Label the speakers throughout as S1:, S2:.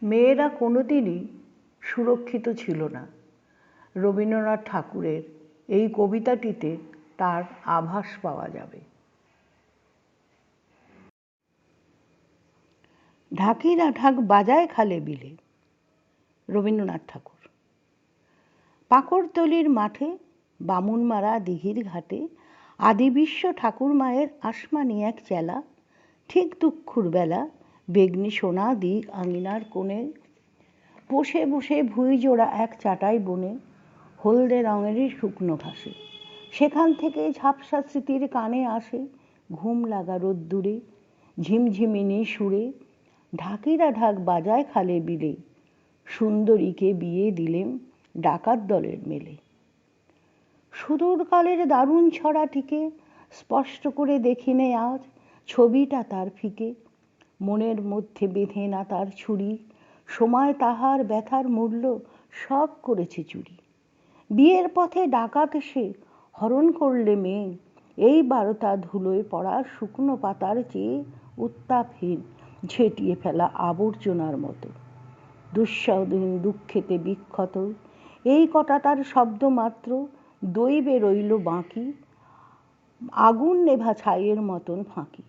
S1: মেয়েরা কোনোদিনই সুরক্ষিত ছিল না। রবীন্দ্রনাথ ঠাকুরের এই কবিতাটিতে তার আভাস পাওয়া যাবে। ঢাকিরা ঢাক বাজায় খালে বিলে, রবীন্দ্রনাথ ঠাকুর। পাকড়তলির মাঠে, বামুনমারা দিঘির ঘাটে আদিবিশ্ব ঠাকুর মায়ের আসমানি এক চেলা, ঠিক দুঃখুর বেলা বেগনি সোনা দিক আঙিনার কোণে, বসে বসে ভুঁই জোড়া এক চাটাই বনে, হলদে রঙেরই শুকনো ঘাসে। সেখান থেকে ঝাপসা স্মৃতির কানে আসে ঘুম লাগা রোদ্দুরে, ঝিমঝিমিনি সুরে। ঢাকিরা ঢাক বাজায় খালে বিলে, সুন্দরীকে বিয়ে দিলেম ডাকাত দলের মেলে। সুদূর কালের দারুণ ছড়াটিকে স্পষ্ট করে দেখিনে আজ, ছবিটা তার ফিকে। মনের মধ্যে বেঁধে না তার ছুরি, সময় তাহার ব্যথার মূল্য সব করেছে চুরি। বিয়ের পথে ডাকাত এসে হরণ করলে মেয়ে, এই বারোটা ধুলোয় পড়া শুকনো পাতার চেয়ে উত্তাপহীন, ঝেঁটিয়ে ফেলা আবর্জনার মতো। দুঃস্বাধীন দুঃখেতে বিক্ষত এই কটা তার শব্দ মাত্র, দৈবে রইল বাকি আগুন নেভা ছাইয়ের মতন ফাঁকি।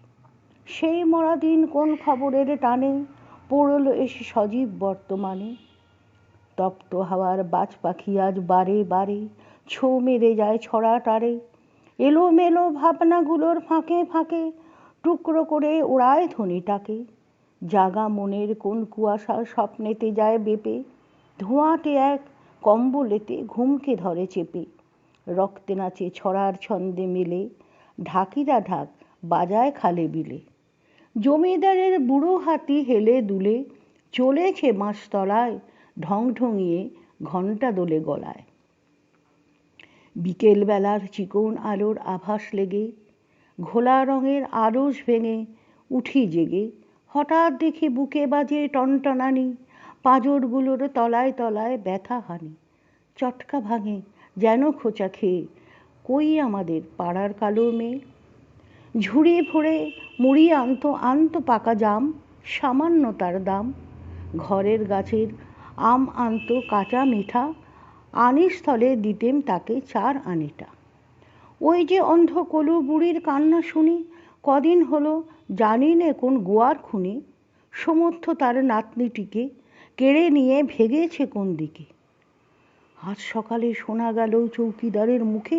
S1: সেই মরা দিন কোন খবরের টানে পড়ল এসে সজীব বর্তমানে। তপ্ত হাওয়ার বাজ পাখি আজ বারে বারে ছো মেরে যায় ছড়া টারে, এলোমেলো ভাবনাগুলোর ফাঁকে ফাঁকে টুকরো করে ওড়ায় ধ্বনিটাকে। জাগা মনের কোন কুয়াশা স্বপ্নেতে যায় বেপে, ধোঁয়াটে এক কম্বলেতে ঘুমকে ধরে চেপে। রক্তে নাচে ছড়ার ছন্দে মেলে, ঢাকিরা ঢাক বাজায় খালে বিলে। জমিদারের বুড়ো হাতি হেলে দুলে চলেছে বাঁশতলায়, ঢং ঢঙিয়ে ঘণ্টা দোলে গলায়। বিকেলবেলার চিকন আলোর আভাস লেগে, ঘোলা রঙের আড়স ভেঙে উঠি জেগে। হঠাৎ দেখি বুকে বাজে টনটনানি, পাঁজরগুলোর তলায় তলায় ব্যথা হানি। চটকা ভাঙে যেন খোঁচা খেয়ে, কই আমাদের পাড়ার কালো মেয়ে। ঝুড়ি ভরে মুড়ি আনতো পাকা জাম, সামান্য তার দাম। ঘরের গাছের আম আনতো কাঁচা মিঠা, আনিস্থলে দিতেম তাকে 4 আনিটা। ওই যে অন্ধ কলু বুড়ির কান্না শুনি, কদিন হলো জানি নে কোন গোয়ার খুনি। সমর্থ তার নাতনিটিকে কেড়ে নিয়ে ভেগেছে কোন দিকে। আজ সকালে শোনা গেল চৌকিদারের মুখে,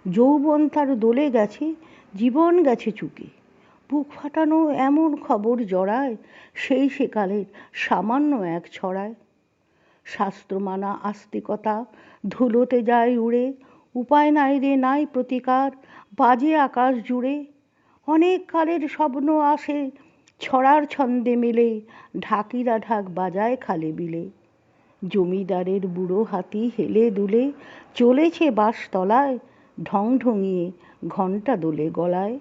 S1: যৌবন তার দোলে গেছে, জীবন গেছে চুকে। বুক ফাটানো এমন খবর জড়ায় সেই সেকালের সামান্য এক ছড়ায়। শাস্ত্রমানা আস্তিকতা ধুলোতে যায় উড়ে, উপায় নাই রে নাই প্রতিকার, বাজে আকাশ জুড়ে। অনেক কালের স্বপ্ন আসে ছড়ার ছন্দে মেলে, ঢাকিরা ঢাক বাজায় খালে বিলে। জমিদারের বুড়ো হাতি হেলে দুলে চলেছে বাঁশতলায়, ঢং ঢঙিয়ে ঘণ্টা দোলে গলায়।